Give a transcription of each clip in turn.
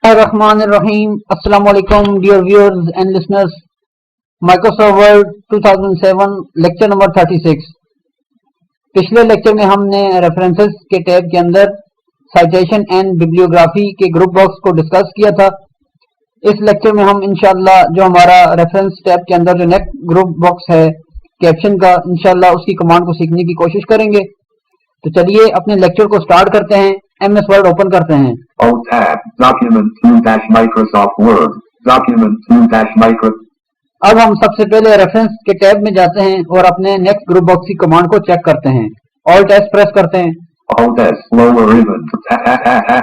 Bismillahirrahmanirrahim. Assalamu alaikum dear viewers and listeners. Microsoft Word 2007 lecture number 36। पिछले lecture में हमने references के tab के अंदर साइटेशन एंड बिब्लियोग्राफी के ग्रुप बॉक्स को डिस्कस किया था। इस लेक्चर में हम इंशाल्लाह जो हमारा रेफरेंस टैब के अंदर जो नेक्स्ट ग्रुप बॉक्स है कैप्शन का, इंशाल्लाह उसकी कमांड को सीखने की कोशिश करेंगे। तो चलिए अपने लेक्चर को स्टार्ट करते हैं। MS वर्ड ओपन करते हैं। Alt tab, document 2-Microsoft Word, document 2-Micro. अब हम सबसे पहले रेफरेंस के टैब में जाते हैं और अपने नेक्स्ट ग्रुप बॉक्स की कमांड को चेक करते हैं। Alt S प्रेस करते हैं। Alt S, lower ribbon, tab,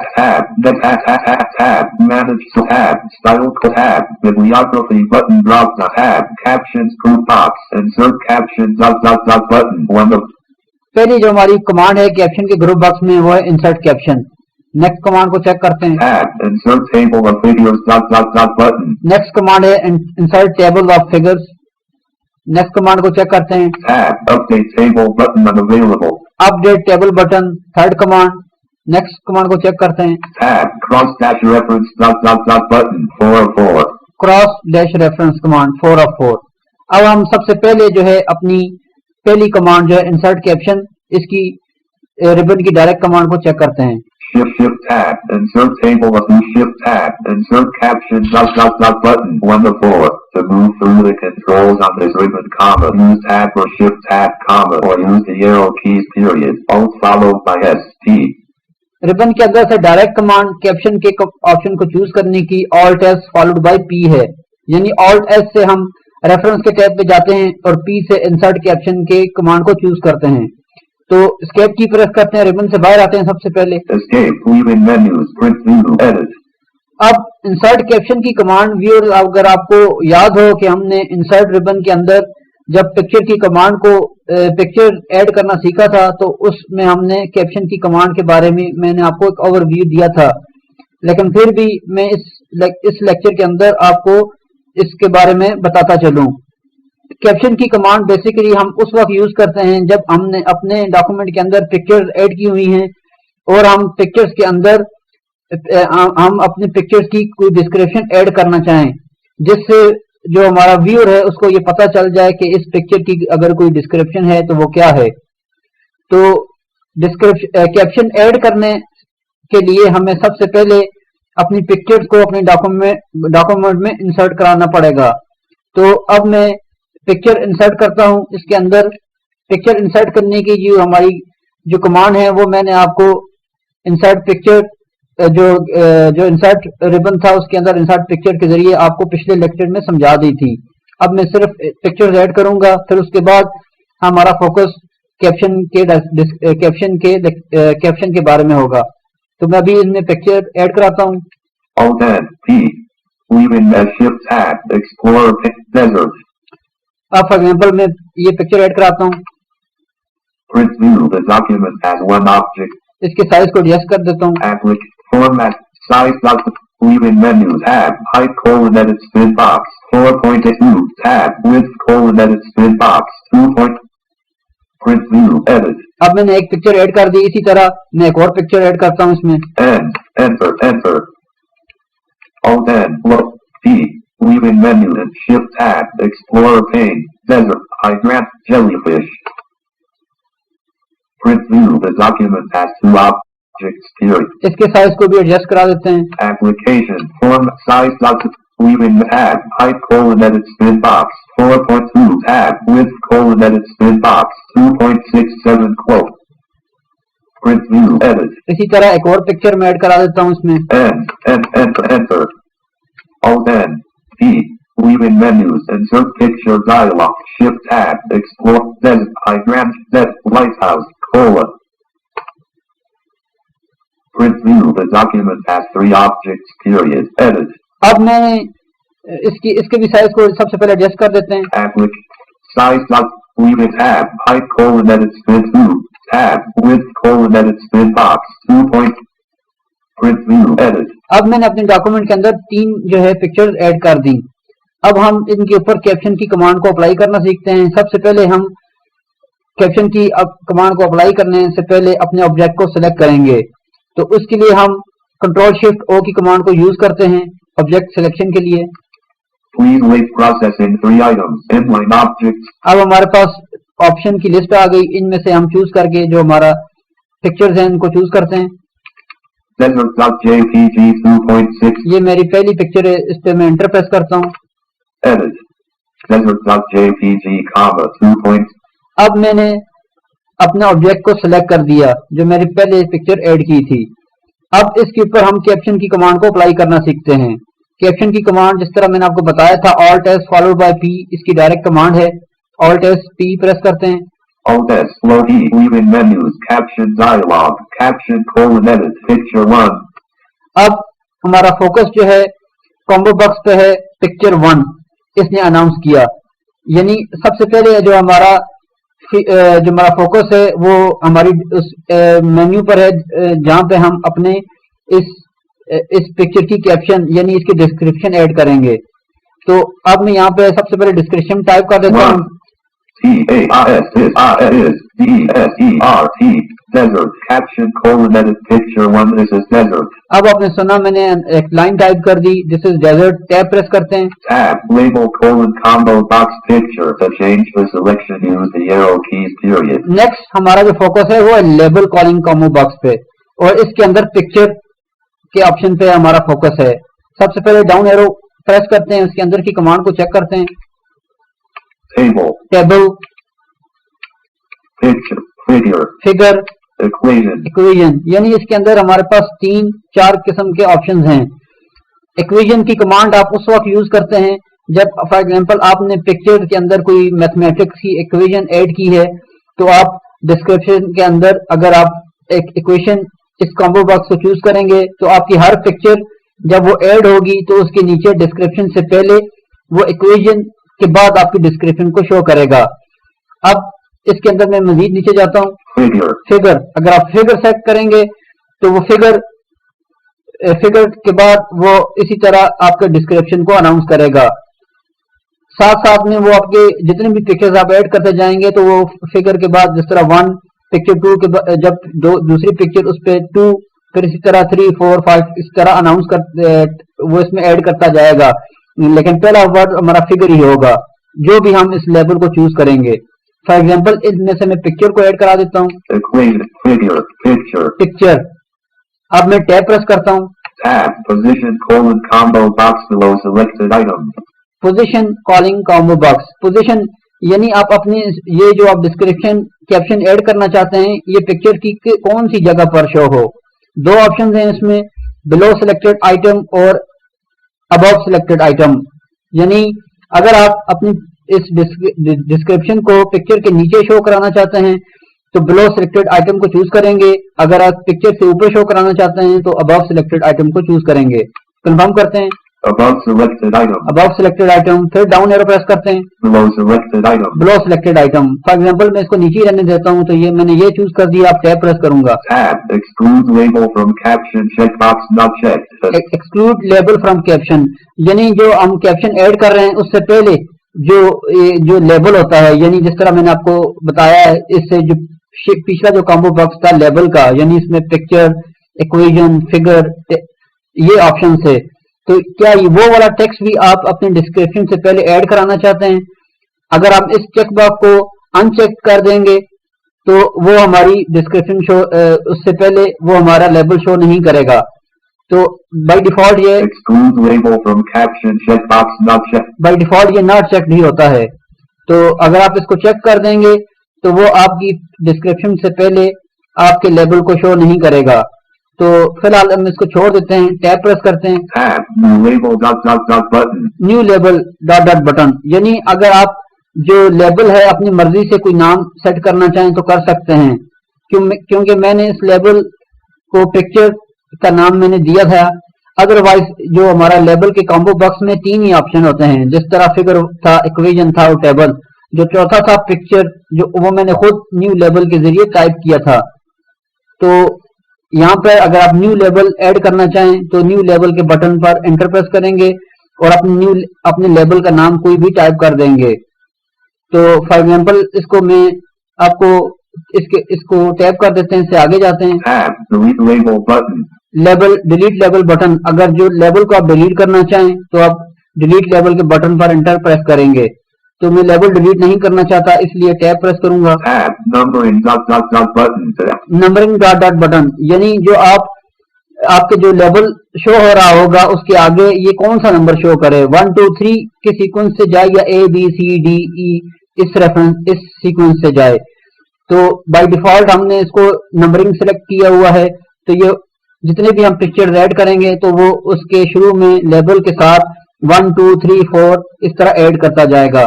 manage tab, style tab, bibliography button drop tab, captions group box, insert caption button, one of. पहली जो हमारी कमांड है कैप्शन के ग्रुप बॉक्स में वो है इंसर्ट कैप्शन। नेक्स्ट कमांड को चेक करते हैं। Tab, insert table of figures button. Next command है insert table of figures. Next command को चेक करते हैं। Tab, update table button unavailable. Update table button, third command. Next command को check करते हैं। Tab, cross dash reference button, 4 of 4. Cross dash reference command 4 of 4। अब हम सबसे पहले जो है अपनी पहली कमांड जो है इंसर्ट कैप्शन, इसकी रिबन की डायरेक्ट कमांड को चेक करते हैं। Shift tab, insert table of shift tab, insert caption button, 1 of 4. To move through the controls on this ribbon, use tab or shift tab, or use the arrow keys, period, alt followed by ST. Ribbon के अंदर से direct command caption के option को choose करने की Alt S followed by P है, यानी Alt S से हम रेफरेंस के टैब पे जाते हैं और P से इंसर्ट कैप्शन के कमांड को चूज करते हैं। तो एस्केप की प्रेस करते हैं, रिबन से बाहर आते हैं सबसे पहले। Escape, leave in menus, print view, edit. अब इंसर्ट कैप्शन की कमांड व्यूअर, अगर आपको याद हो कि हमने इंसर्ट रिबन के अंदर जब पिक्चर की कमांड को पिक्चर ऐड करना सीखा था तो उसमें हमने कैप्शन की कमांड के बारे में मैंने आपको एक ओवरव्यू दिया था, लेकिन फिर भी मैं इस लेक्चर के अंदर आपको इसके बारे में बताता चलूं। कैप्शन की कमांड बेसिकली हम उस वक्त यूज करते हैं जब हमने अपने डॉक्यूमेंट के अंदर पिक्चर्स ऐड की हुई हैं और हम पिक्चर्स के अंदर हम अपने पिक्चर्स की कोई डिस्क्रिप्शन ऐड करना चाहें, जिससे जो हमारा व्यूअर है उसको ये पता चल जाए कि इस पिक्चर की अगर कोई डिस्क्रिप्शन है तो वो क्या है। तो कैप्शन ऐड करने के लिए हमें सबसे पहले अपनी पिक्चर्स को अपने डॉक्यूमेंट में इंसर्ट कराना पड़ेगा। तो अब मैं पिक्चर इंसर्ट करता हूं। इसके अंदर पिक्चर इंसर्ट करने की जो हमारी जो कमांड है वो मैंने आपको इंसर्ट पिक्चर जो इंसर्ट रिबन था उसके अंदर इंसर्ट पिक्चर के जरिए आपको पिछले लेक्चर में समझा दी थी। अब मैं सिर्फ पिक्चर्स ऐड करूंगा, फिर उसके बाद हमारा फोकस कैप्शन के बारे में होगा। तो मैं अभी इसमें पिक्चर ऐड कराता हूँ। Alt P, leave in shift tab, explorer desert. अब फॉर एग्जाम्पल मैं ये पिक्चर ऐड कराता हूँ। Print view, the document has one object. इसके साइज को एडजस्ट कर देता हूँ। Format, size document, leave in menu, tab, height edit spin box, 4.2, tab, width edit spin box, 2. Print view, edit. अब मैंने एक पिक्चर ऐड कर दी, इसी तरह मैं एक और पिक्चर ऐड करता हूँ इसमें। Enter. Alt N, look, P, leave in menu and shift tab, explorer pane, desert, hydrant, jellyfish. Print view, the document has 2 objects, period. इसके साइज को भी एडजस्ट करा देते हैं। Application, format, size document, leave in tab, height edit spin box, 4.2, tab, width edit spin box, 2.67 quote. Print view, edit. इसी तरह एक और पिक्चर में ऐड करा देता हूँ इसमें। Enter. Alt N, P, leave in menus, insert picture dialog, shift tab, explore, desert, hydrant, lighthouse, Print view, the document has 3 objects, period, edit. अब मैंने इसके भी साइज को सबसे पहले एडजस्ट कर देते हैं। Size leave in tab, height edit spin 2, tab, width edit spin box, 2. Print view, edit. अब मैंने अपने डॉक्यूमेंट के अंदर 3 जो है पिक्चर्स ऐड कर दी। अब हम इनके ऊपर कैप्शन की कमांड को अप्लाई करना सीखते हैं। सबसे पहले हम कैप्शन की कमांड को अप्लाई करने से पहले अपने ऑब्जेक्ट को सिलेक्ट करेंगे। तो उसके लिए हम कंट्रोल शिफ्ट ओ की कमांड को यूज करते हैं ऑब्जेक्ट सिलेक्शन के लिए। Please wait processing 3 items. Inline objects. अब हमारे पास ऑप्शन की लिस्ट आ गई, इनमें से हम चूज करके जो हमारा पिक्चर्स हैं इनको चूज करते हैं। Desert.jpg 2.6. ये मेरी पहली पिक्चर है, इस पे मैं एंटर प्रेस करता हूँ। Edit. Desert.jpg, 2. अब मैंने अपने ऑब्जेक्ट को सिलेक्ट कर दिया जो मेरी पहले पिक्चर ऐड की थी। अब इसके ऊपर हम कैप्शन की कमांड को अप्लाई करना सीखते हैं। कैप्शन की कमांड जिस तरह मैंने आपको बताया था, Alt S followed by P इसकी डायरेक्ट कमांड है। Alt S P प्रेस करते हैं। Alt S, low E, leaving menus, caption dialog, caption : edit, picture 1. अब हमारा फोकस जो है कॉम्बो बॉक्स पे है, पिक्चर 1 इसने अनाउंस किया। यानी सबसे पहले जो हमारा फोकस है वो हमारी उस मेन्यू पर है जहां पे हम अपने इस पिक्चर की कैप्शन यानी इसकी डिस्क्रिप्शन ऐड करेंगे। तो अब मैं यहाँ पे सबसे पहले डिस्क्रिप्शन टाइप कर देता हूँ। Desert, caption : edit, picture 1. This is desert. अब आपने सुना मैंने एक लाइन टाइप कर दी, this is desert. Tab press करते हैं। Tab, label : combo box picture. To change the selection, use the arrow keys, period. Next हमारा जो फोकस है वो है लेबल कॉलिंग कॉम्बो बॉक्स पे, और इसके अंदर पिक्चर के ऑप्शन पे हमारा फोकस है। सबसे पहले डाउन एरो प्रेस करते हैं, उसके अंदर की कमांड को चेक करते हैं। Table, picture, figure, figure, equation, यानी इसके अंदर हमारे पास 3-4 किस्म के ऑप्शंस हैं। इक्वेशन की कमांड आप उस वक्त यूज करते हैं जब फॉर एग्जांपल आपने पिक्चर के अंदर कोई मैथमेटिक्स की इक्वेशन ऐड की है, तो आप डिस्क्रिप्शन के अंदर अगर आप एक इक्वेशन इस कॉम्बो बॉक्स को चूज करेंगे तो आपकी हर पिक्चर जब वो ऐड होगी तो उसके नीचे डिस्क्रिप्शन से पहले वो इक्वेशन के बाद आपकी डिस्क्रिप्शन को शो करेगा। अब इसके अंदर मैं मजीद नीचे जाता हूँ। फिगर, अगर आप फिगर सेलेक्ट करेंगे तो वो फिगर के बाद वो इसी तरह आपके डिस्क्रिप्शन को अनाउंस करेगा। साथ साथ में वो आपके जितने भी पिक्चर्स आप ऐड करते जाएंगे तो वो फिगर के बाद जिस तरह 1 पिक्चर 2 के जब दूसरी पिक्चर उस पे 2 फिर इसी तरह 3, 4, 5 इस तरह अनाउंस कर वो इसमें ऐड करता जाएगा। लेकिन पहला वर्ड हमारा फिगर ही होगा जो भी हम इस लेबल को चूज करेंगे। फॉर एग्जाम्पल इनमें से मैं पिक्चर को ऐड करा देता हूँ। पिक्चर, अब मैं टैब प्रेस करता हूँ। position : combo box below selected item. Position calling combo box. Position यानी आप अपनी ये जो आप डिस्क्रिप्शन कैप्शन ऐड करना चाहते हैं ये पिक्चर की कौन सी जगह पर शो हो। 2 ऑप्शंस हैं इसमें, बिलो सिलेक्टेड आइटम और अबव सिलेक्टेड आइटम। यानी अगर आप अपनी इस डिस्क्रिप्शन को पिक्चर के नीचे शो कराना चाहते हैं तो बिलो सिलेक्टेड आइटम को चूज करेंगे, अगर आप पिक्चर से ऊपर शो कराना चाहते हैं तो अबव सिलेक्टेड आइटम को चूज करेंगे। कंफर्म करते हैं। Above selected item, फिर डाउन एरो प्रेस करते हैं। below selected item. For example मैं इसको नीचे रहने देता हूं तो ये मैंने ये चूज कर दिया। आप टैब प्रेस करूंगा। Tab, exclude label from caption, checkbox not checked. Exclude label from caption, यानी जो हम कैप्शन ऐड कर रहे हैं उससे पहले जो लेबल होता है, यानी जिस तरह मैंने आपको बताया है इससे जो पिछला जो कॉम्बो बॉक्स था लेबल का, यानी इसमें पिक्चर, इक्वेशन, फिगर ये ऑप्शन है, तो क्या वो वाला टेक्स्ट भी आप अपने डिस्क्रिप्शन से पहले ऐड कराना चाहते हैं? अगर आप इस चेक बॉक्स को अनचेक कर देंगे तो वो हमारी डिस्क्रिप्शन शो उससे पहले वो हमारा लेबल शो नहीं करेगा। तो बाय डिफॉल्ट ये exclude label from caption, checkbox not checked. By default ये नॉट चेक नहीं होता है। तो अगर आप इसको चेक कर देंगे तो वो आपकी डिस्क्रिप्शन से पहले आपके लेबल को शो नहीं करेगा। तो फिलहाल हम इसको छोड़ देते हैं। टैब प्रेस करते हैं। Tab, new label button. New label button, यानी अगर आप जो लेबल है अपनी मर्जी से कोई नाम सेट करना चाहें तो कर सकते हैं। क्योंकि मैंने इस लेबल को पिक्चर का नाम मैंने दिया था। अदरवाइज जो हमारा लेबल के कॉम्बो बॉक्स में 3 ही ऑप्शन होते हैं, जिस तरह फिगर था, इक्वेशन था और टेबल। जो चौथा था पिक्चर, जो वो मैंने खुद न्यू लेबल के जरिए टाइप किया था। तो यहाँ पर अगर आप न्यू लेबल ऐड करना चाहें तो न्यू लेबल के बटन पर एंटर प्रेस करेंगे और अपने लेबल का नाम कोई भी टाइप कर देंगे। तो फॉर एग्जांपल इसको मैं आपको इसको टैप कर देते हैं, इससे आगे जाते हैं। Tab, delete label button. Label delete label button, अगर जो लेबल को आप डिलीट करना चाहें तो आप डिलीट लेबल के बटन पर एंटर प्रेस करेंगे। तो मैं लेबल डिलीट नहीं करना चाहता, इसलिए टैब प्रेस करूंगा। Tab, numbering dot dot dot button tab. Numbering dot dot button, यानी जो आपके जो लेबल शो हो रहा होगा उसके आगे ये कौन सा नंबर शो करे, 1 2 3 के सीक्वेंस से जाए या A B C D E इस सीक्वेंस से जाए। तो बाय डिफॉल्ट हमने इसको नंबरिंग सेलेक्ट किया हुआ है, तो ये जितने भी हम पिक्चर ऐड करेंगे तो वो उसके शुरू में लेबल के साथ 1 2 3 4 इस तरह ऐड करता जाएगा।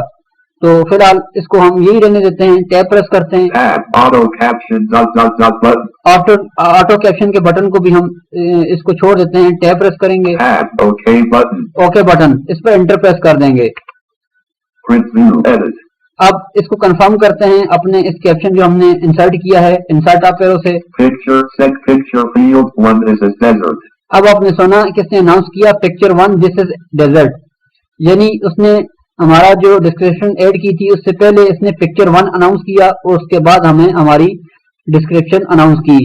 तो फिलहाल इसको हम यही रहने देते हैं, टैब प्रेस करते हैं। Tab, auto caption dot dot dot button. Auto caption के बटन को भी हम इसको छोड़ देते हैं, टैब प्रेस करेंगे। Tab, OK button. Okay button, इस पर एंटर प्रेस कर देंगे। Print view, edit. अब इसको कंफर्म करते हैं अपने इस कैप्शन जो हमने इंसर्ट किया है, इंसर्ट अप एरो से। Picture, set picture field, 1 this is desert. अब आपने सुना किसने अनाउंस किया, पिक्चर 1 दिस इज डेजर्ट, यानी उसने हमारा जो डिस्क्रिप्शन ऐड की थी उससे पहले इसने पिक्चर 1 अनाउंस किया और उसके बाद हमें हमारी डिस्क्रिप्शन अनाउंस की।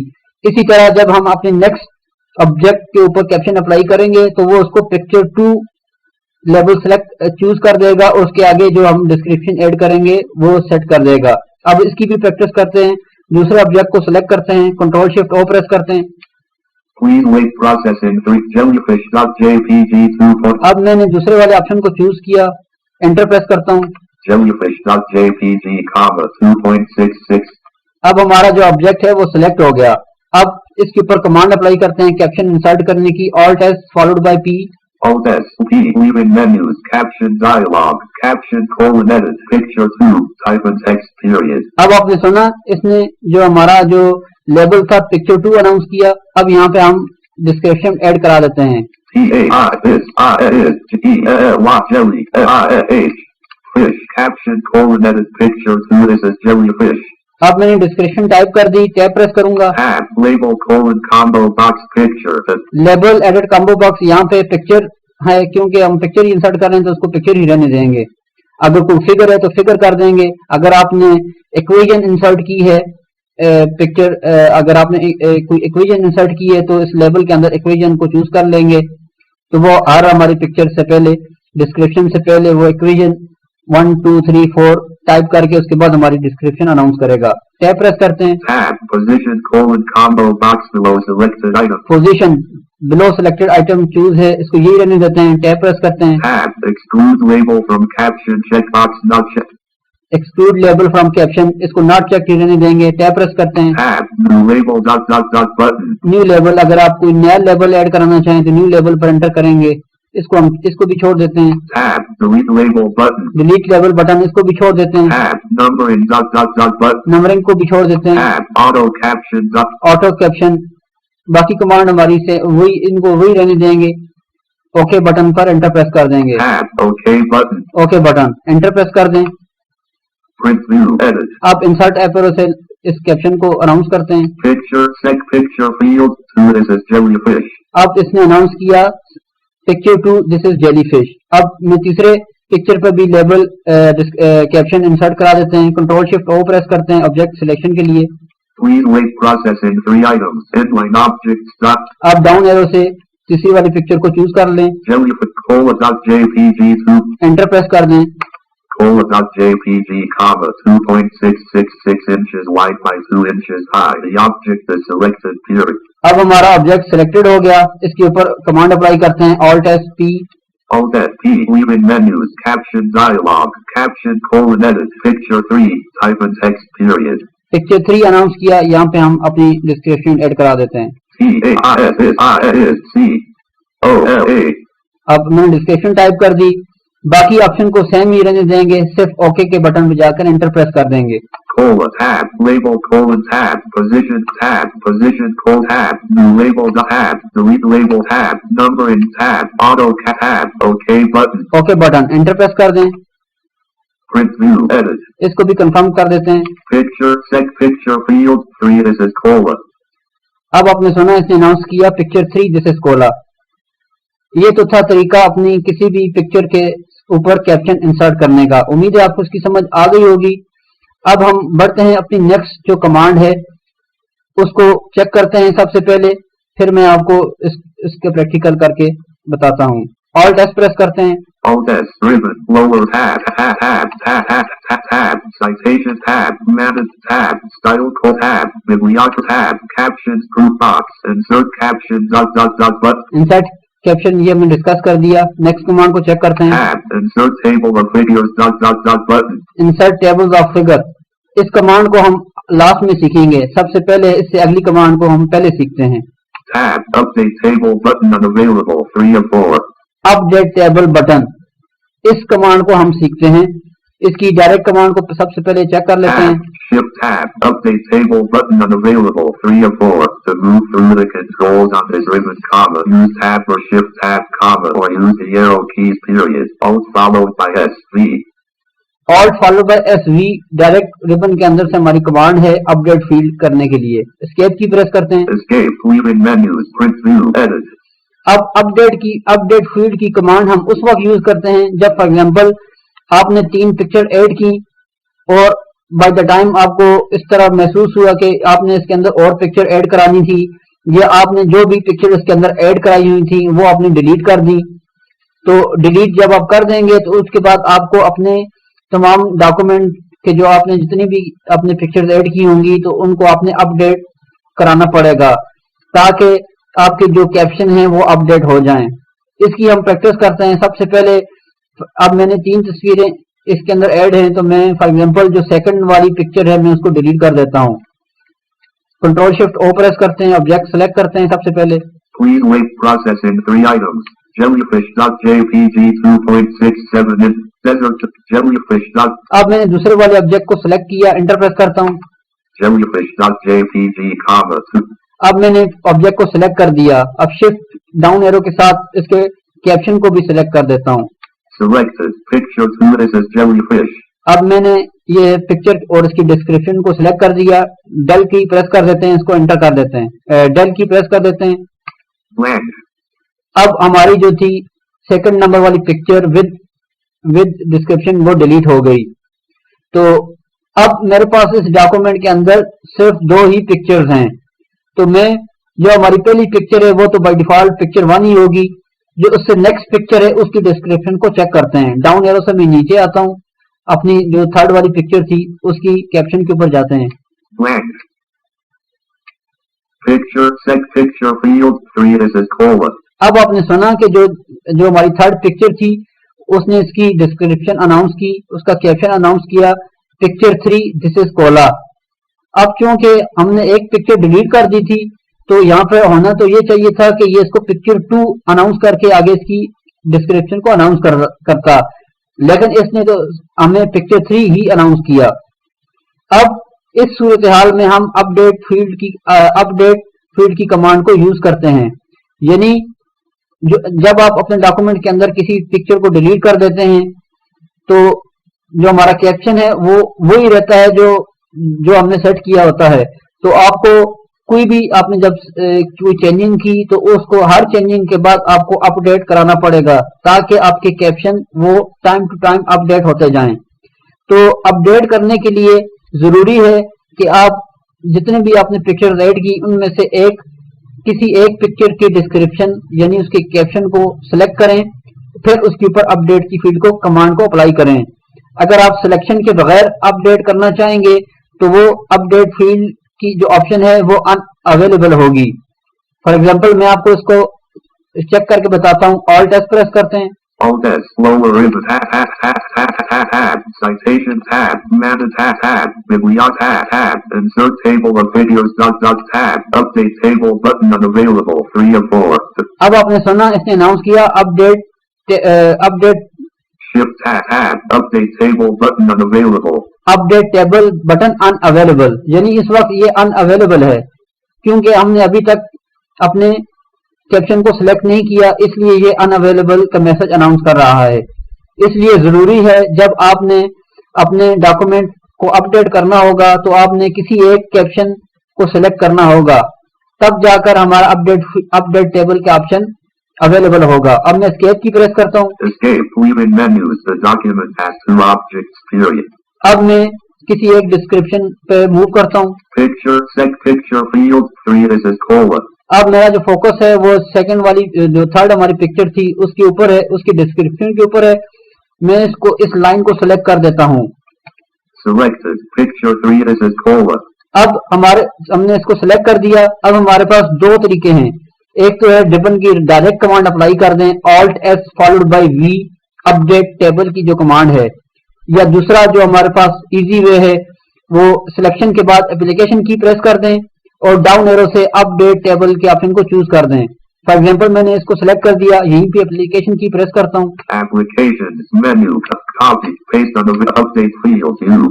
इसी तरह जब हम अपने नेक्स्ट ऑब्जेक्ट के ऊपर कैप्शन अप्लाई करेंगे तो वो उसको पिक्चर 2 लेबल सेलेक्ट चूज कर देगा और उसके आगे जो हम डिस्क्रिप्शन ऐड करेंगे वो सेट कर देगा। अब इसकी भी प्रैक्टिस करते हैं। दूसरे ऑब्जेक्ट को सिलेक्ट करते हैं, कंट्रोल शिफ्ट ओ प्रेस करते हैं। Please wait processing 3 jellyfish.jpg 2. अब मैंने दूसरे वाले ऑप्शन को चूज किया, एंटर प्रेस करता हूँ। Jellyfish.jpg, 2.66. अब हमारा जो ऑब्जेक्ट है वो सिलेक्ट हो गया। अब इसके ऊपर कमांड अप्लाई करते हैं कैप्शन इंसर्ट करने की, alt S followed by P. Alt S, P, leaving menus, caption dialog, caption colon edit, picture 2, type and text period. अब आपने सुना इसने जो हमारा जो लेबल था पिक्चर 2 अनाउंस किया। अब यहाँ पे हम डिस्क्रिप्शन ऐड करा देते हैं। jelly, fish, caption colon edit, picture 2, this is jellyfish. अब मैंने डिस्क्रिप्शन टाइप कर दी, टैब प्रेस करूंगा। Tab, label colon combo box picture. Label edit combo box, यहाँ पे पिक्चर है क्योंकि हम पिक्चर ही इंसर्ट कर रहे हैं तो उसको पिक्चर ही रहने देंगे। अगर कोई फिगर है तो फिगर कर देंगे। अगर आपने इक्वेशन इंसर्ट की है पिक्चर, अगर आपने कोई इक्वेशन इंसर्ट की है तो इस लेबल के अंदर इक्वेशन को चूज कर लेंगे तो वो हर हमारी पिक्चर से पहले डिस्क्रिप्शन से पहले वो इक्वेशन 1 2 3 4 टाइप करके उसके बाद हमारी डिस्क्रिप्शन अनाउंस करेगा। टैब प्रेस करते हैं। Tab, position colon combo box below selected item. Position below selected item choose है, इसको यही रहने देते हैं। टैब प्रेस करते हैं। Tab, exclude label from caption checkbox not checked. Exclude label from caption, इसको नॉट चेक रहने देंगे। टैब प्रेस करते हैं। Tab, new label dot dot dot button. New label, अगर आप कोई नया लेबल ऐड कराना चाहें तो न्यू लेबल पर एंटर करेंगे। इसको भी छोड़ देते हैं। Tab, delete label button. Delete label button, इसको भी छोड़ देते हैं। Tab, numbering dot dot dot button. Numbering को भी छोड़ देते हैं। Tab, auto caption dot. Auto caption, बाकी कमांड हमारी से वही, इनको वही रहने देंगे। ओके बटन पर एंटर प्रेस कर देंगे। Tab, OK button. Okay button enter press कर दें। Print view, edit. आप इंसर्ट एरो से इस कैप्शन को अनाउंस करते हैं। Picture, set picture field, 2 this is jellyfish. अब इसने अनाउंस किया पिक्चर 2 दिस इज जेलीफिश। अब मैं तीसरे पिक्चर पर भी लेबल कैप्शन इंसर्ट करा देते हैं। कंट्रोल शिफ्ट ओ प्रेस करते हैं ऑब्जेक्ट सिलेक्शन के लिए। Please wait processing 3 items. Inline objects dot. आप डाउन एरो से तीसरी वाली पिक्चर को चूज कर लें, Jellyfish cola.jpg 2. एंटर प्रेस कर दें। Cola.jpg, 2.666 inches wide by 2 inches high. The object is selected period. अब हमारा ऑब्जेक्ट सिलेक्टेड हो गया। इसके ऊपर कमांड अप्लाई करते हैं, alt S P. Alt S P, leaving menus, caption dialog, caption colon edit, picture 3, type and text period. Picture 3 announce किया, यहाँ पे हम अपनी डिस्क्रिप्शन ऐड करा देते हैं। CAISISCOLA. अब मैंने डिस्क्रिप्शन टाइप कर दी, बाकी ऑप्शन को सेम ही रहने देंगे, सिर्फ ओके के बटन पे जाकर एंटर प्रेस कर देंगे। Cola tab, label colon tab, position colon tab, new label tab, delete label tab, numbering tab, auto tab, OK button. Okay button enter press कर दें। Print view, edit. इसको भी confirm कर देते हैं। Picture, set picture field, 3 this is cola. अब आपने सुना इसने अनाउंस किया पिक्चर 3 दिस इज कोला। ये तो था तरीका अपनी किसी भी पिक्चर के ऊपर कैप्शन इंसर्ट करने का। उम्मीद है आपको इसकी समझ आ गई होगी। अब हम बढ़ते हैं अपनी नेक्स्ट जो कमांड है उसको चेक करते हैं। सबसे पहले फिर मैं आपको इसके प्रैक्टिकल करके बताता हूँ। Alt S प्रेस करते हैं। Alt S, ribbon, lower tab, tab, citation tab, manage tab, style code tab, bibliography tab, captions group box, insert caption, button. Insert caption ये हमने डिस्कस कर दिया। नेक्स्ट कमांड को चेक करते हैं। Tab, insert table of figures, button. Insert tables of figure, इस command को हम लास्ट में सीखेंगे। सबसे पहले इससे अगली कमांड को हम पहले सीखते हैं। Tab, update table button unavailable, 3 of 4. Update table button, इस कमांड को हम सीखते हैं। इसकी डायरेक्ट कमांड को सबसे पहले चेक कर लेते हैं। Shift tab, update table button unavailable, 3 of 4. To move through the controls on this ribbon, comma, use tab or shift tab, comma, or use the arrow keys, period. Alt followed by SV. Alt followed by SV direct ribbon के अंदर से हमारी command है update field करने के लिए। Escape की press करते हैं। Escape, leaving menus, print view, edit. अब अपडेट फील्ड की कमांड हम उस वक्त यूज करते हैं जब फॉर एग्जांपल आपने 3 पिक्चर ऐड की और बाय द टाइम आपको इस तरह महसूस हुआ कि आपने इसके अंदर और पिक्चर ऐड करानी थी, या आपने जो भी पिक्चर इसके अंदर ऐड कराई हुई थी वो आपने डिलीट कर दी। तो डिलीट जब आप कर देंगे तो उसके बाद आपको अपने तमाम डॉक्यूमेंट के जो आपने जितनी भी अपने पिक्चर्स ऐड की होंगी तो उनको आपने अपडेट कराना पड़ेगा ताकि आपके जो कैप्शन हैं वो अपडेट हो जाएं। इसकी हम प्रैक्टिस करते हैं। सबसे पहले अब मैंने 3 तस्वीरें इसके अंदर ऐड हैं, तो मैं फॉर एग्जांपल जो सेकंड वाली पिक्चर है मैं उसको डिलीट कर देता हूं। कंट्रोल शिफ्ट ओ प्रेस करते हैं, ऑब्जेक्ट सेलेक्ट करते हैं। सबसे पहले Please wait processing 3 items. Jellyfish.jpg 2.67 desert jellyfish. अब मैंने दूसरे वाले ऑब्जेक्ट को सिलेक्ट किया, एंटर प्रेस करता हूं। Jellyfish.jpg, 2. अब मैंने ऑब्जेक्ट को सिलेक्ट कर दिया। अब शिफ्ट डाउन एरो के साथ इसके कैप्शन को भी सिलेक्ट कर देता हूं। Selected picture 2. This is jellyfish. अब मैंने ये पिक्चर और इसकी डिस्क्रिप्शन को सिलेक्ट कर दिया। डेल की प्रेस कर देते हैं, इसको एंटर कर देते हैं। डेल की प्रेस कर देते हैं। Blank. अब हमारी जो थी सेकंड नंबर वाली पिक्चर विद डिस्क्रिप्शन वो डिलीट हो गई। तो अब मेरे पास इस डॉक्यूमेंट के अंदर सिर्फ 2 ही पिक्चर्स हैं। तो मैं जो हमारी पहली पिक्चर है वो तो बाय डिफॉल्ट पिक्चर 1 ही होगी। जो उससे नेक्स्ट पिक्चर है उसकी डिस्क्रिप्शन को चेक करते हैं। डाउन एरो से मैं नीचे आता हूं, अपनी जो थर्ड वाली पिक्चर थी उसकी कैप्शन के ऊपर जाते हैं। Blank. Picture sec picture field 3. This is colon. अब आपने सुना कि जो हमारी थर्ड पिक्चर थी उसने इसकी डिस्क्रिप्शन अनाउंस की, उसका कैप्शन अनाउंस किया पिक्चर 3 दिस इज कोला। अब क्योंकि हमने एक पिक्चर डिलीट कर दी थी तो यहाँ पे होना तो ये चाहिए था कि ये इसको पिक्चर 2 अनाउंस करके आगे इसकी डिस्क्रिप्शन को अनाउंस करता, लेकिन इसने तो हमें पिक्चर 3 ही अनाउंस किया। अब इस सूरत हाल में हम अपडेट फील्ड की कमांड को यूज करते हैं। यानी जब आप अपने डॉक्यूमेंट के अंदर किसी पिक्चर को डिलीट कर देते हैं तो जो हमारा कैप्शन है वो वही रहता है जो हमने सेट किया होता है। तो आपको कोई भी आपने जब कोई चेंजिंग की तो उसको हर चेंजिंग के बाद आपको अपडेट कराना पड़ेगा ताकि आपके कैप्शन वो टाइम टू टाइम अपडेट होते जाएं। तो अपडेट करने के लिए जरूरी है कि आप जितने भी आपने पिक्चर ऐड की उनमें से किसी एक पिक्चर की डिस्क्रिप्शन यानी उसके कैप्शन को सिलेक्ट करें, फिर उसके ऊपर अपडेट की फील्ड को कमांड को अप्लाई करें। अगर आप सिलेक्शन के बगैर अपडेट करना चाहेंगे तो वो अपडेट फील्ड की जो ऑप्शन है वो अनअवेलेबल होगी। फॉर एग्जांपल मैं आपको इसको चेक करके बताता हूँ। ऑल्ट एस प्रेस करते हैं। Alt S, lower ribbon, tab, citation tab, manage tab, bibliography tab, insert table of videos, tab, update table button unavailable, 3 of 4. अब आपने सुना इसने अनाउंस किया update Shift tab, update table button unavailable. Update table button unavailable, यानी इस वक्त ये unavailable है क्योंकि हमने अभी तक अपने कैप्शन को सिलेक्ट नहीं किया, इसलिए ये अनअवेलेबल का मैसेज अनाउंस कर रहा है। इसलिए जरूरी है जब आपने अपने डॉक्यूमेंट को अपडेट करना होगा तो आपने किसी एक कैप्शन को सिलेक्ट करना होगा, तब जाकर हमारा अपडेट टेबल का ऑप्शन अवेलेबल होगा। अब मैं एस्केप की प्रेस करता हूँ। Escape, leaving menus, the document has 2 objects, period. अब मैं किसी एक डिस्क्रिप्शन पे मूव करता हूँ। Picture sec picture field 3. This is colon. अब मेरा जो फोकस है वो सेकंड वाली जो थर्ड हमारी पिक्चर थी उसके ऊपर है, उसकी डिस्क्रिप्शन के ऊपर है। मैं इसको इस लाइन को सिलेक्ट कर देता हूँ। Selected. Picture 3. This is Cola. अब हमने इसको सिलेक्ट कर दिया। अब हमारे पास दो तरीके हैं, एक तो है रिबन की डायरेक्ट कमांड अप्लाई कर दें, Alt S followed by V, update table की जो कमांड है, या दूसरा जो हमारे पास इजी वे है वो सिलेक्शन के बाद एप्लीकेशन की प्रेस कर दें और डाउन एरो से अपडेट टेबल के ऑप्शन को चूज कर दें। फॉर एग्जांपल मैंने इसको सिलेक्ट कर दिया, यहीं पे एप्लीकेशन की प्रेस करता हूँ। Applications menu. Copy. Paste on the update field. View.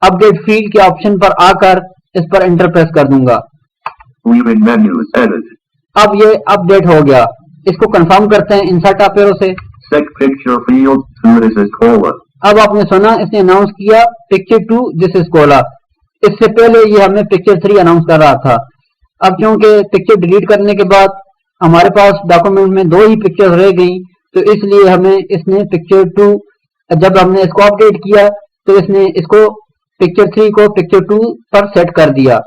Update field के ऑप्शन पर आकर इस पर एंटर प्रेस कर दूंगा। Leaving menus. Edit. अब ये अपडेट हो गया। इसको कंफर्म करते हैं इंसर्ट अप एरो से। Set picture field 2. This is Cola. अब आपने सुना इसने अनाउंस किया पिक्चर 2 दिस इज कोला। इससे पहले ये हमें पिक्चर 3 अनाउंस कर रहा था। अब क्योंकि पिक्चर डिलीट करने के बाद हमारे पास डॉक्यूमेंट में दो ही पिक्चर्स रह गई, तो इसलिए हमें इसने पिक्चर 2, जब हमने इसको अपडेट किया तो इसने इसको पिक्चर 3 को पिक्चर 2 पर सेट कर दिया।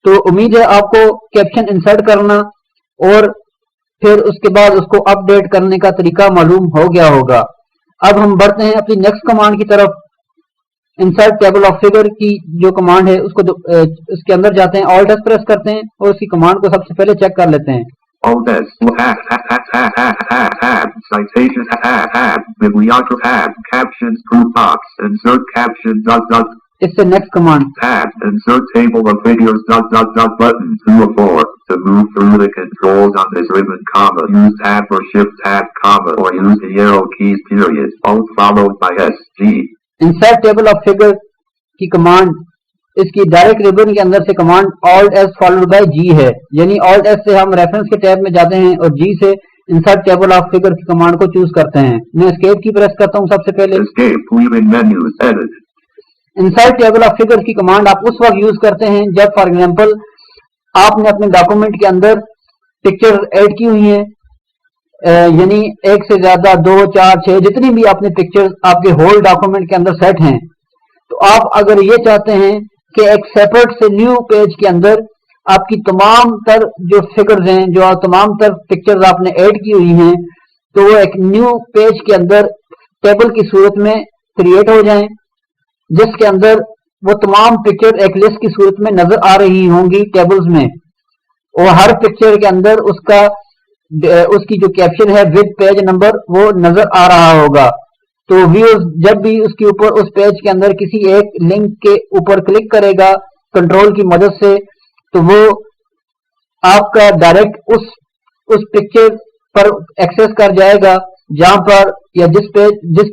तो उम्मीद है आपको कैप्शन इंसर्ट करना और फिर उसके बाद उसको अपडेट करने का तरीका मालूम हो गया होगा। अब हम बढ़ते हैं अपनी नेक्स्ट कमांड की तरफ। इंसर्ट टेबल ऑफ फिगर की जो कमांड है उसको उसके अंदर जाते हैं, ऑल्ट एस प्रेस करते हैं और उसकी कमांड को सबसे पहले चेक कर लेते हैं। Alt S. Tab. Citations. Tab. Bibliography. Tab. Captions. Group box. Insert caption. इससे next command Tab. Insert table of figures. Button 2 of 4. To move through the controls on this ribbon, comma. Use Tab or Shift Tab, comma. Or use the arrow keys, period. Alt followed by S. G. Insert table of figure की command, इसकी direct ribbon के अंदर से command Alt S followed by G है, यानी Alt S से हम reference के टैब में जाते हैं और G से इंसर्ट टेबल ऑफ फिगर की कमांड को चूज करते हैं। मैं एस्केप की प्रेस करता हूं सबसे पहले। Escape. Leaving menus. Edit. Insert table of figure की कमांड आप उस वक्त यूज करते हैं जब फॉर एग्जांपल आपने अपने डॉक्यूमेंट के अंदर पिक्चर ऐड की हुई है, यानी एक से ज्यादा 2, 4, 6 जितनी भी आपने पिक्चर्स आपके होल डॉक्यूमेंट के अंदर सेट हैं, तो आप अगर ये चाहते हैं कि एक सेपरेट से न्यू पेज के अंदर आपकी तमाम तर जो फिगर्स हैं, जो तमाम तर पिक्चर्स आपने ऐड की हुई हैं, तो वो एक न्यू पेज के अंदर टेबल की सूरत में क्रिएट हो जाएं, जिसके अंदर वो तमाम पिक्चर एक लिस्ट की सूरत में नजर आ रही होंगी टेबल्स में, और हर पिक्चर के अंदर उसकी जो कैप्शन है विद पेज नंबर वो नजर आ रहा होगा। तो व्यूअर्स जब भी उसके ऊपर उस पेज के अंदर किसी एक लिंक के ऊपर क्लिक करेगा कंट्रोल की मदद से, तो वो आपका डायरेक्ट उस पिक्चर पर एक्सेस कर जाएगा जहां पर या जिस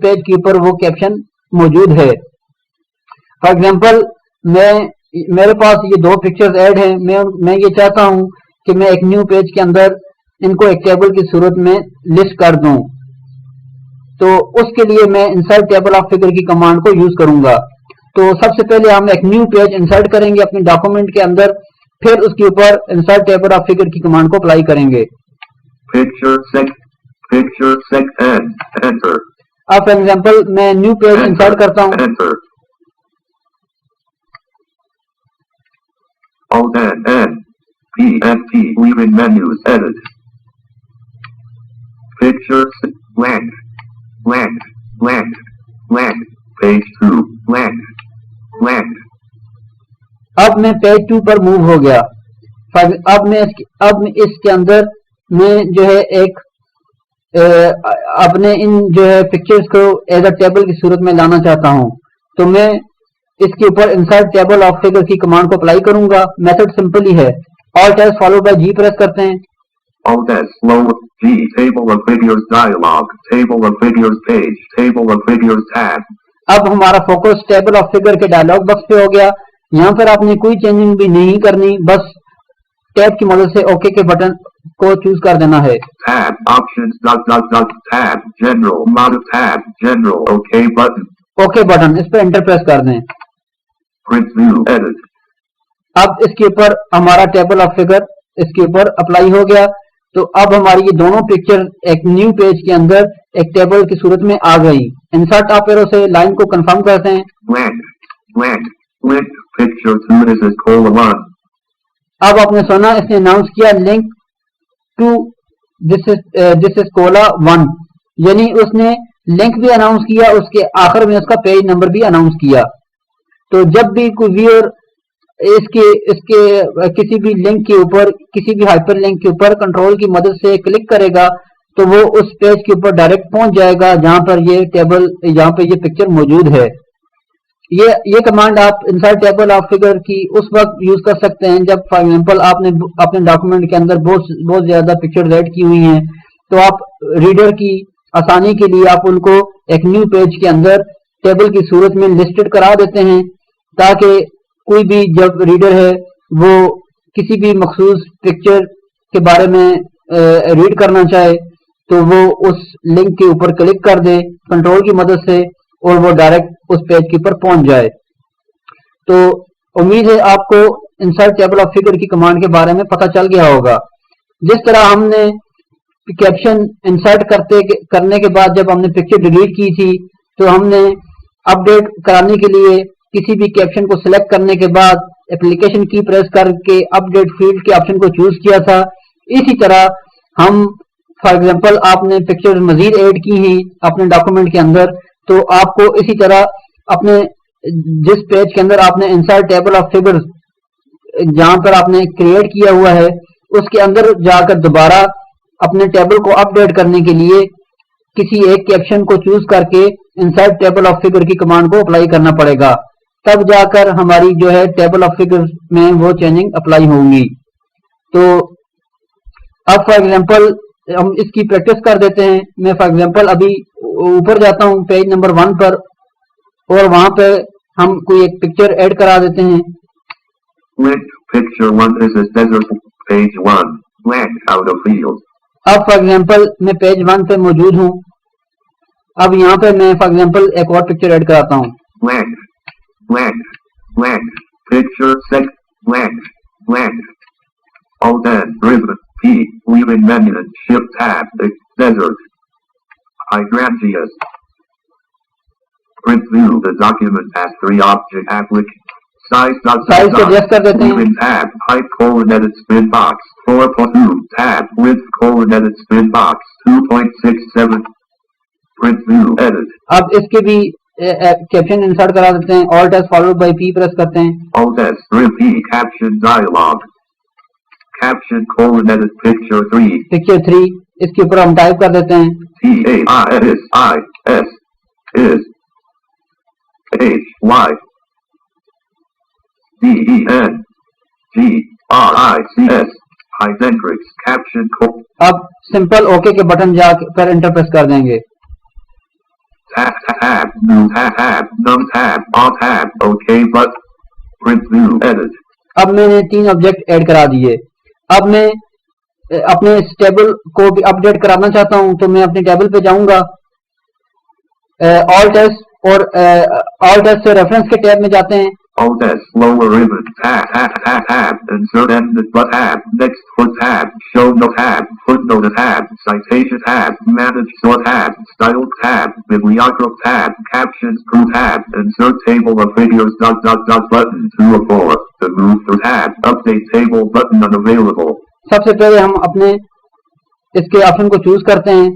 पेज के ऊपर वो कैप्शन मौजूद है। फॉर एग्जांपल मेरे पास ये दो पिक्चर्स ऐड हैं, मैं ये चाहता हूं कि मैं एक न्यू पेज के अंदर इनको एक टेबल की सूरत में लिस्ट कर दूं, तो उसके लिए मैं इंसर्ट टेबल ऑफ फिगर की कमांड को यूज करूंगा। तो सबसे पहले हम एक न्यू पेज इंसर्ट करेंगे अपने डॉक्यूमेंट के अंदर, फिर उसके ऊपर इंसर्ट टेबल ऑफ फिगर की कमांड को अप्लाई करेंगे। Picture sec enter. अब फॉर एग्जांपल मैं न्यू पेज इंसर्ट करता हूं। Enter. Alt N P F T. Leaving menus. Edit. Picture blank. Page 2 blank. अब मैं पेज 2 पर मूव हो गया। अब इसके अंदर मैं जो है एक अपने इन जो है पिक्चर्स को एज अ टेबल की सूरत में लाना चाहता हूं, तो मैं इसके ऊपर इंसर्ट टेबल ऑफ फिगर की कमांड को अप्लाई करूंगा। मेथड सिंपल ही है, Alt S followed by G press करते हैं। Alt S lower G. Table of figures dialog. Table of figures page. Table of figures tab. अब हमारा फोकस टेबल ऑफ फिगर के dialogue box पे हो गया। यहाँ पर आपने कोई चेंजिंग भी नहीं करनी, बस टैब की मदद से ओके के बटन को चूज कर देना है। Tab options tab general mod tab general OK button. Okay button, इस पर एंटर प्रेस कर दें। Print view edit. अब इसके ऊपर हमारा टेबल ऑफ फिगर इसके ऊपर अप्लाई हो गया। तो अब हमारी ये दोनों पिक्चर एक न्यू पेज के अंदर एक टेबल की सूरत में आ गई। इंसर्ट अप एरो से लाइन को कंफर्म करते हैं। Blank picture 2. This is colon 1. अब आपने सुना इसने अनाउंस किया लिंक टू दिस इज कोला 1, यानी उसने लिंक भी अनाउंस किया, उसके आखिर में उसका पेज नंबर भी अनाउंस किया। तो जब भी कोई व्यूअर इसके किसी भी लिंक के ऊपर, किसी भी हाइपर लिंक के ऊपर कंट्रोल की मदद से क्लिक करेगा तो वो उस पेज के ऊपर डायरेक्ट पहुंच जाएगा जहां पर ये टेबल, जहां पे ये पिक्चर मौजूद है। ये कमांड आप इनसाइड टेबल ऑफ फिगर की उस वक्त यूज कर सकते हैं जब फॉर एग्जांपल आपने अपने डॉक्यूमेंट के अंदर बहुत ज्यादा पिक्चर ऐड की हुई हैं, तो आप रीडर की आसानी के लिए आप उनको एक न्यू पेज के अंदर टेबल की सूरत में लिस्टेड करा देते हैं, ताकि कोई भी जब रीडर है वो किसी भी मखसूस पिक्चर के बारे में रीड करना चाहे तो वो उस लिंक के ऊपर क्लिक कर दे कंट्रोल की मदद से और वो डायरेक्ट उस पेज के ऊपर पहुंच जाए। तो उम्मीद है आपको इनसाइड टेबल ऑफ फिगर की कमांड के बारे में पता चल गया होगा। जिस तरह हमने कैप्शन इंसर्ट करने के बाद जब हमने पिक्चर डिलीट की थी तो हमने अपडेट कराने के लिए किसी भी कैप्शन को सिलेक्ट करने के बाद एप्लीकेशन की प्रेस करके अपडेट फील्ड के ऑप्शन को चूज किया था। इसी तरह हम फॉर एग्जांपल आपने पिक्चर मजीद ऐड की हैं अपने डॉक्यूमेंट के अंदर, तो आपको इसी तरह अपने जिस पेज के अंदर आपने इनसाइड टेबल ऑफ फिगर्स जहां पर आपने क्रिएट किया हुआ है उसके अंदर जाकर दोबारा अपने टेबल को अपडेट करने के लिए किसी एक कैप्शन को चूज करके इनसाइड टेबल ऑफ फिगर की कमांड को अप्लाई करना पड़ेगा, तब जाकर हमारी जो है टेबल ऑफ फिगर्स में वो चेंजिंग अप्लाई होंगी। तो अब फॉर एग्जांपल हम इसकी प्रैक्टिस कर देते हैं। मैं फॉर एग्जांपल अभी ऊपर जाता हूं पेज नंबर 1 पर और वहां पे हम कोई एक पिक्चर ऐड करा देते हैं। Picture 1 is a desert. Page 1 blank out of field. अब फॉर एग्जांपल मैं पेज 1 पे मौजूद हूं। अब यहाँ पे मैं फॉर एग्जांपल एक और पिक्चर ऐड कराता हूँ। Blank blank blank picture sec blank blank Alt N ribbon P leaving menu shift tab desert hydrangeas print view the document as 3 object application size को एडजस्ट कर देते हैं। tab height colon edit spin box 4.2 tab width colon edit spin box 2.67 print view edit। अब इसके भी caption insert करा देते हैं। Alt S followed by P press करते हैं। Alt S repeat caption dialog caption colon edit picture 3 picture 3 इसके ऊपर हम टाइप कर देते हैं TAISIS is HY DENGRICS Hydentrix caption अब सिंपल ओके के बटन जाकर एंटर प्रेस कर देंगे। tab new tab num tab alt tab OK but print view edit। अब मैंने 3 ऑब्जेक्ट ऐड करा दिए। अब मैं अपने इस टेबल को भी अपडेट कराना चाहता हूं तो मैं अपने टेबल पे जाऊंगा, ऑल्ट एस और ऑल्ट एस से रेफरेंस के टैब में जाते हैं। Alt S lower ribbon tab insert end but tab next foot tab show no tab footnote tab citation tab manage sort tab style tab bibliography tab captions group tab insert table of videos button 2 of 4 to move through tab update table button unavailable। सबसे पहले हम अपने इसके option को choose करते हैं,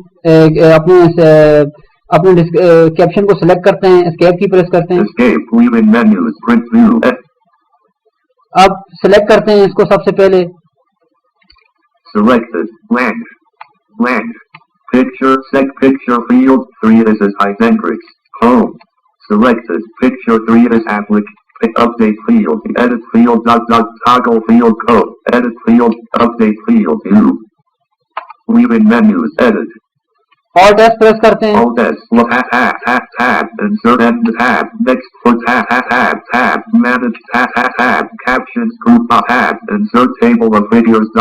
अपने caption को सिलेक्ट करते हैं, एस्केप की प्रेस करते हैं। Escape leaving menus print view। अब सिलेक्ट करते हैं इसको सबसे पहले। Selected blank blank picture sec picture field 3 this is Hydentrix home selected picture 3 is applic update field edit field toggle field code edit field update field view leaving menus edit Alt S press करते हैं। Alt S look tab insert end tab next for tab manage tab captions group tab insert table of videos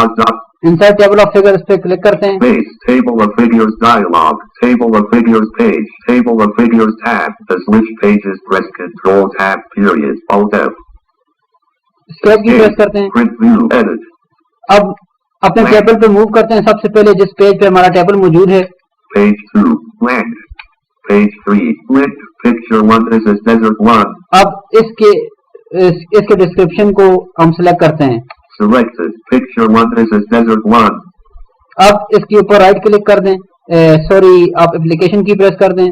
insert table of figures पे click करते हैं। Base table of videos dialog table of videos page table of videos tab to switch pages press control tab period Alt F escape की press करते हैं। print view edit अब अपने table पे move करते हैं। सबसे पहले जिस पेज पे हमारा टेबल मौजूद है Page 2 blank Page 3 blank picture 1 this is desert 1। अब इसके डिस्क्रिप्शन को हम सिलेक्ट करते हैं। Selected. Picture 1 is a desert 1. अब इसके ऊपर राइट क्लिक कर दें, सॉरी आप एप्लीकेशन की प्रेस कर दें।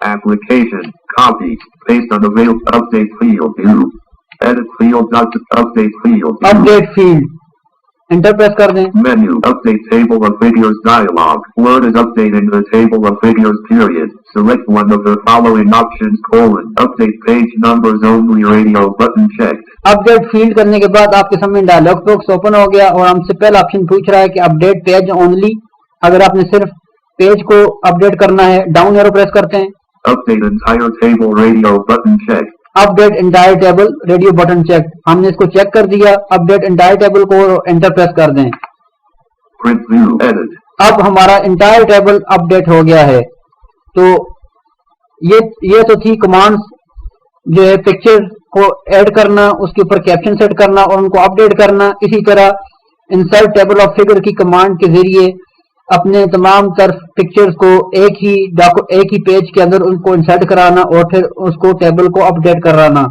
Application. Copy. Paste on the update field. View. Edit field. Update field. View. Update field, enter press कर दें। Menu. Update table of figures dialog. Word is updating the table of figures period. Select one of the following options: update page numbers only, radio button checked. Update field करने के बाद आपके सामने dialogue box open हो गया और हमसे पहला ऑप्शन पूछ रहा है कि अपडेट पेज ओनली। अगर आपने सिर्फ पेज को अपडेट करना है, डाउन एरो प्रेस करते हैं। Update entire table, radio button checked. Update entire table, radio button check. हमने इसको चेक कर दिया। अपडेट एंटायर टेबल को एंटर प्रेस कर दें। Print view edit. अब हमारा एंटायर टेबल अपडेट हो गया है। तो ये तो थी कमांड्स, जो है पिक्चर को ऐड करना, उसके ऊपर कैप्शन सेट करना और उनको अपडेट करना। इसी तरह इंसर्ट टेबल ऑफ फिगर की कमांड के जरिए अपने तमाम तरफ पिक्चर्स को एक ही पेज के अंदर उनको इंसर्ट कराना और फिर उसको टेबल को अपडेट कराना।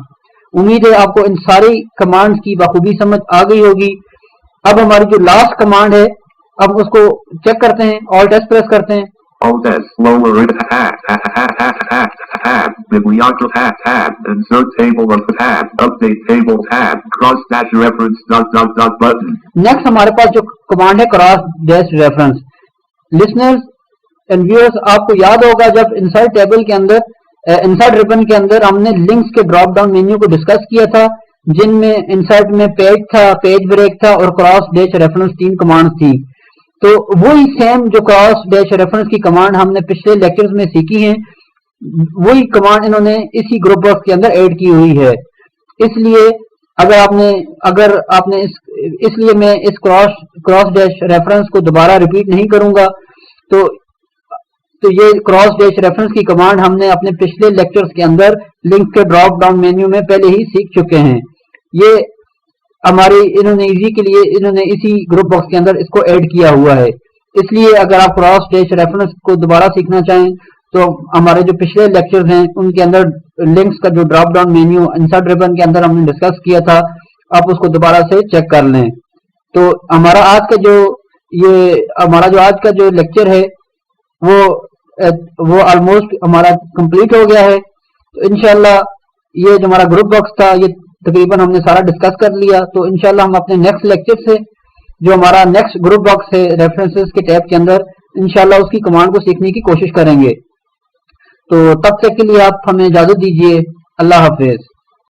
उम्मीद है आपको इन सारी कमांड्स की बखूबी समझ आ गई होगी। अब हमारी जो लास्ट कमांड है, अब उसको चेक करते हैं। ऑल्ट एस प्रेस करते हैं। Alt S, lower it, tab, bibliography, tab, insert table of tab, update table, tab, cross dash reference, button. Next हमारे पास जो कमांड है cross dash reference. Listeners and viewers, आपको याद होगा जब इंसर्ट टेबल के अंदर, इंसर्ट रिबन के अंदर हमने लिंक्स के ड्रॉप डाउन मेन्यू को डिस्कस किया था, जिनमें इंसर्ट में पेज था, पेज ब्रेक था और क्रॉस डैश रेफरेंस 3 कमांड थी। तो वही सेम जो क्रॉस डैश रेफरेंस की कमांड हमने पिछले लेक्चर्स में सीखी है, वही कमांड इन्होंने इसी ग्रुप बॉक्स के अंदर ऐड की हुई है। इसलिए इसलिए मैं इस क्रॉस डैश रेफरेंस को दोबारा रिपीट नहीं करूंगा। तो ये क्रॉस डैश रेफरेंस की कमांड हमने अपने पिछले लेक्चर्स के अंदर लिंक के ड्रॉप डाउन मेन्यू में पहले ही सीख चुके हैं। ये हमारी इन्होंने इजी के लिए इन्होंने इसी ग्रुप बॉक्स के अंदर इसको ऐड किया हुआ है। इसलिए अगर आप क्रॉस डैश रेफरेंस को दोबारा सीखना चाहें तो हमारे जो पिछले लेक्चर्स हैं उनके अंदर लिंक्स का जो drop down menu insert ribbon के अंदर हमने डिस्कस किया था, आप उसको दोबारा से चेक कर लें। तो हमारा आज का जो लेक्चर है वो ऑलमोस्ट हमारा कंप्लीट हो गया है। तो इंशाल्लाह ये जो हमारा ग्रुप बॉक्स था ये तकरीबन हमने सारा डिस्कस कर लिया। तो इंशाल्लाह हम अपने नेक्स्ट लेक्चर से जो हमारा नेक्स्ट ग्रुप बॉक्स है रेफरेंसेस के टैब के अंदर, इंशाल्लाह उसकी कमांड को सीखने की कोशिश करेंगे। तो तब तक के लिए आप हमें इजाजत दीजिए। अल्लाह हाफिज।